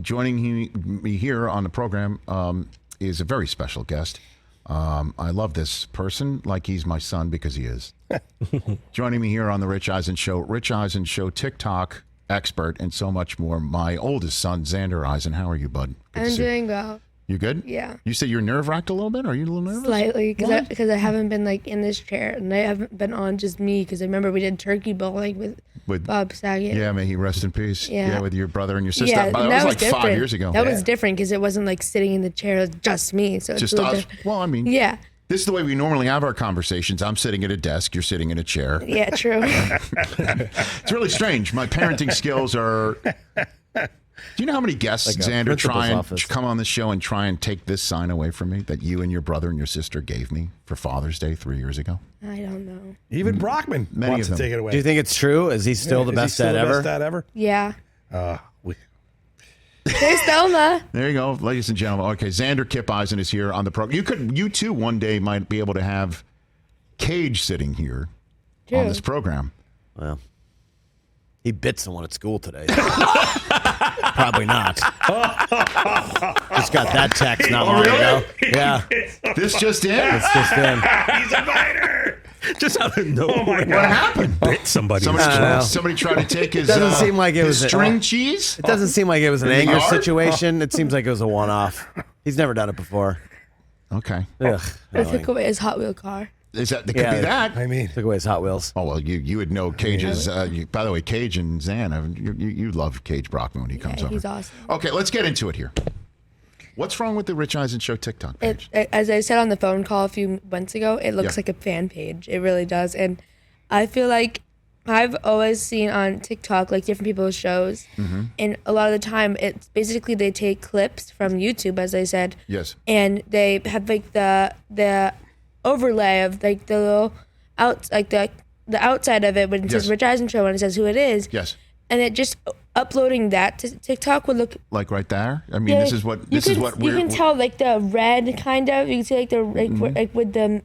Joining me here on the program is a very special guest. I love this person like he's my son because he is. Joining me here on the Rich Eisen Show, Rich Eisen Show TikTok expert and so much more, my oldest son, Xander Eisen. How are you, bud? Good I'm doing well. You good? Yeah. You said you're nerve-wracked a little bit? Are you a little nervous? Slightly, because I haven't been like in this chair, and I haven't been on just me, because I remember we did turkey bowling with Bob Saget. Yeah, may he rest in peace. Yeah. With your brother and your sister. Yeah, That was like different. 5 years ago. That was different, because it wasn't like sitting in the chair, it was just me. So it's just us. Well, I mean, yeah. This is the way we normally have our conversations. I'm sitting at a desk, you're sitting in a chair. Yeah, true. It's really strange. My parenting skills are... Do you know how many guests, like Xander, try and come on the show and try and take this sign away from me that you and your brother and your sister gave me for Father's Day 3 years ago? I don't know. Even Brockman wants to take it away. Do you think it's true? Is he still the best dad ever? Best dad ever? Yeah. There's Thelma. There you go, ladies and gentlemen. Okay, Xander Kip Eisen is here on the program. You too one day might be able to have Cage sitting here on this program. Well, he bit someone at school today. Probably not. Just got that text not long ago. Yeah. This just in? It's just in. He's a fighter. Just out of nowhere. Oh my God. What happened? Bit somebody. Somebody tried to take his doesn't seem like it was string cheese? It doesn't seem like it was an anger situation. It seems like it was a one-off. He's never done it before. Okay. Ugh. I took away his Hot Wheel car. Is that? It could be that. I mean, took away his Hot Wheels. Oh well, you would know Cage's. By the way, Cage and Zan, you love Cage Brockman when he comes over. He's awesome. Okay, let's get into it here. What's wrong with the Rich Eisen Show TikTok page? As I said on the phone call a few months ago, it looks like a fan page. It really does, and I feel like I've always seen on TikTok like different people's shows, and a lot of the time it's basically they take clips from YouTube, as I said. Yes. And they have like the overlay of like the little the outside of it when it says Rich Eisen Show and it says who it is. Yes. And it just uploading that to TikTok would look like right there. I mean, this is what you can tell like the red kind of. You can see like the like with the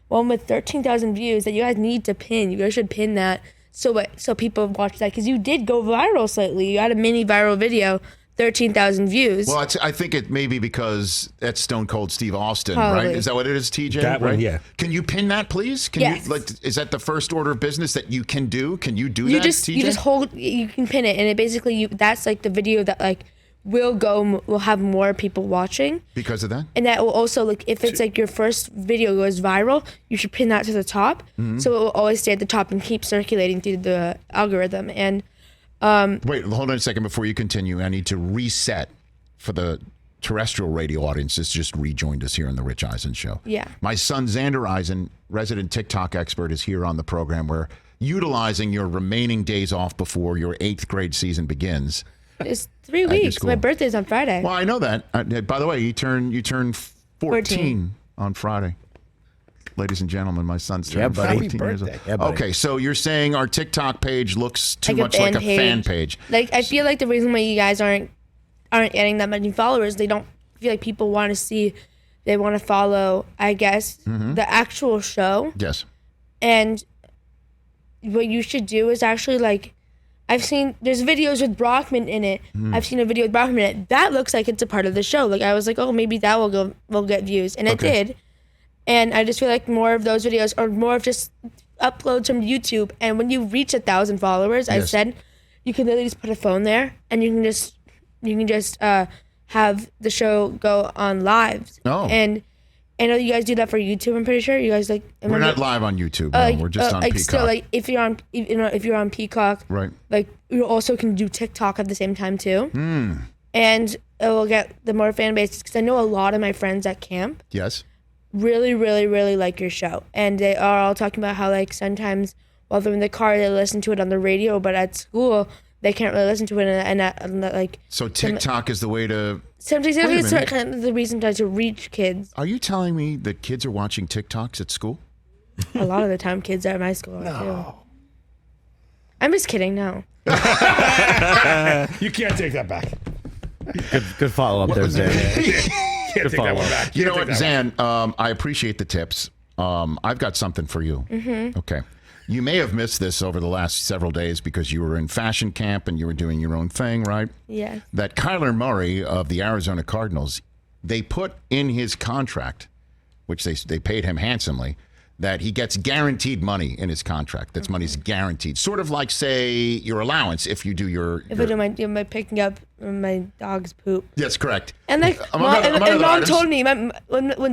one with 13,000 views that you guys need to pin. You guys should pin that so people watch that, because you did go viral slightly. You had a mini viral video. 13,000 views. Well, I think it may be because that's Stone Cold Steve Austin, Probably. right? Is that what it is, TJ? That right? one, yeah. Can you pin that, please? Yes. Is that the first order of business that you can do? Can you do that, TJ? You just hold. You can pin it, and it basically that's like the video that like will have more people watching because of that. And that will also like if it's like your first video goes viral, you should pin that to the top, so it will always stay at the top and keep circulating through the algorithm. And wait, hold on a second before you continue. I need to reset for the terrestrial radio audience that's just rejoined us here on the Rich Eisen Show. Yeah. My son, Xander Eisen, resident TikTok expert, is here on the program. We're utilizing your remaining days off before your 8th grade season begins. It's 3 weeks. My birthday's on Friday. Well, I know that. By the way, you turn 14 on Friday. Ladies and gentlemen, my son's turning 14 years old. Yeah, okay, so you're saying our TikTok page looks too much like a fan page. Like, I feel like the reason why you guys aren't getting that many followers, they don't feel like people want to see, they want to follow, I guess, the actual show. Yes. And what you should do is actually like, I've seen, there's videos with Brockman in it. I've seen a video with Brockman in it. That looks like it's a part of the show. Like, I was like, oh, maybe that will get views. And it did. And I just feel like more of those videos are more of just uploads from YouTube. And when you reach 1,000 followers, I said, you can literally just put a phone there and you can just have the show go on lives. Oh. And I know you guys do that for YouTube. I'm pretty sure you guys like. We're not live on YouTube. No, we're just on Peacock. Still, like if you're on Peacock, right? Like you also can do TikTok at the same time too. And it will get the more fan base, because I know a lot of my friends at camp. Yes. Really, really, really like your show, and they are all talking about how like sometimes while they're in the car they listen to it on the radio, but at school they can't really listen to it, and like. So TikTok is the way to. Sometimes it's kind of the reason to reach kids. Are you telling me that kids are watching TikToks at school? A lot of the time, kids at my school too. I'm just kidding. No. You can't take that back. Good follow up there, Zan. Can't take that one back. You know what, Zan? I appreciate the tips. I've got something for you. Okay. You may have missed this over the last several days because you were in fashion camp and you were doing your own thing, right? Yeah. That Kyler Murray of the Arizona Cardinals, they put in his contract, which they paid him handsomely, that he gets guaranteed money in his contract. That's money's guaranteed. Sort of like, say, your allowance if you do If I do my picking up my dog's poop. Yes, correct. And like, Mom told me when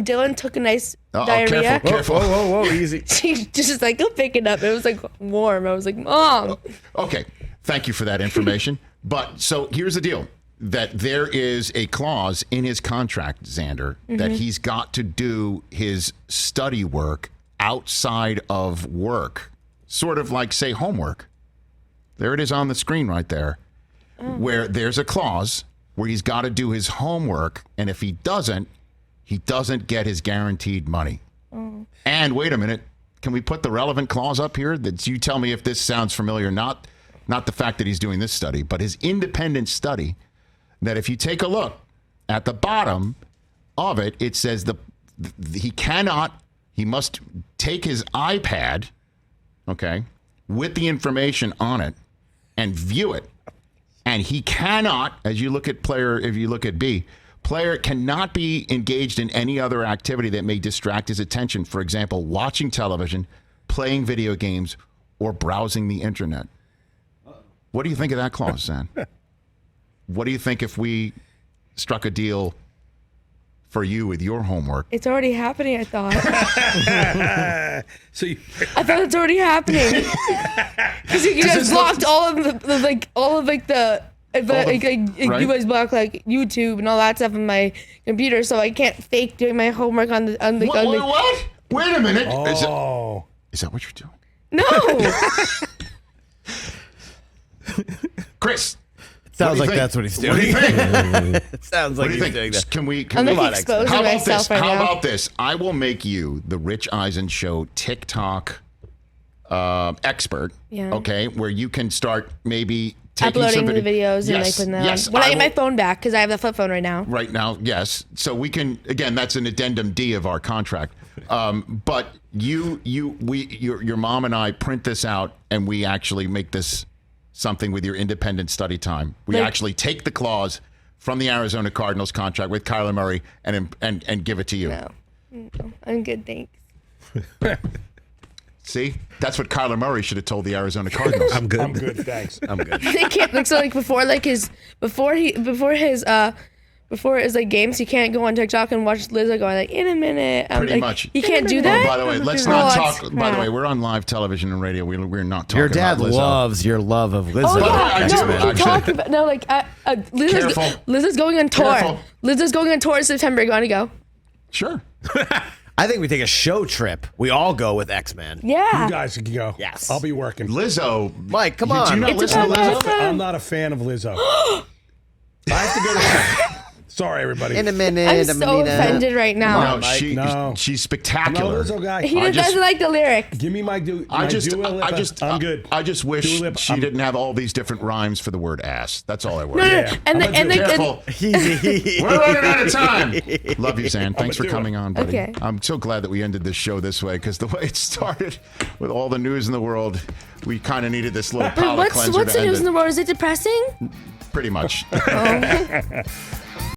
Dylan took a nice diarrhea. Careful. Whoa, easy. She just like, go pick it up. It was like warm. I was like, Mom. Okay, thank you for that information. But so here's the deal. That there is a clause in his contract, Xander, that he's got to do his study work outside of work, sort of like, say, homework. There it is on the screen right there, where there's a clause where he's got to do his homework, and if he doesn't get his guaranteed money. And wait a minute, can we put the relevant clause up here? That you tell me if this sounds familiar, not the fact that he's doing this study, but his independent study, that if you take a look at the bottom of it, it says he must take his iPad, okay, with the information on it and view it. And he cannot, if you look at B, player cannot be engaged in any other activity that may distract his attention. For example, watching television, playing video games, or browsing the internet. What do you think of that clause, Sam? What do you think if we struck a deal for you with your homework? It's already happening, I thought. I thought it's already happening. Because you guys blocked all of the you guys block like YouTube and all that stuff on my computer, so I can't fake doing my homework on the. What? Wait a minute. Oh. Is that what you're doing? No. Chris. Sounds like that's what he's doing. What do you think? It sounds like he's doing that. Can we I'm like exposing myself right now. How about this? I will make you the Rich Eisen Show TikTok expert. Yeah. Okay, where you can start maybe taking uploading some the videos and like putting them on. When I get my phone back, because I have the flip phone right now. Right now, yes. So we can, again, that's an addendum D of our contract. But your mom and I print this out, and we actually make this something with your independent study time. We actually take the clause from the Arizona Cardinals contract with Kyler Murray and give it to you. No, I'm good, thanks. See, that's what Kyler Murray should have told the Arizona Cardinals. I'm good, thanks. I'm good. They can't before his like games, he can't go on TikTok and watch Lizzo going like in a minute. Pretty much. He can't do that. Oh, by the way, let's not talk. By the way, we're on live television and radio. We're not talking. Your dad about Lizzo. loves your love of Lizzo. Oh yeah, I he talked about Lizzo's going on tour. Careful. Lizzo's going on tour in September. You want to go? Sure. I think we take a show trip. We all go with X-Man. Yeah. You guys can go. Yes. I'll be working. Lizzo. Mike, come Do on. you not listen to Lizzo? I'm not a fan of Lizzo. I have to go to Sorry, everybody. In a minute. I'm so offended right now. No, she's spectacular. I'm not a Lizzo guy. He doesn't like the lyrics. Give me my Dua Lipa. I'm good. I just wish Dua Lipa, she didn't have all these different rhymes for the word ass. That's all I worry. No. Yeah. Careful. We're running out of time. Love you, Zan. Thanks for do it. coming on, buddy. Okay. I'm so glad that we ended this show this way, because the way it started with all the news in the world, we kind of needed this little palate cleanser What's to the end news in it. the world? Is it depressing? Pretty much.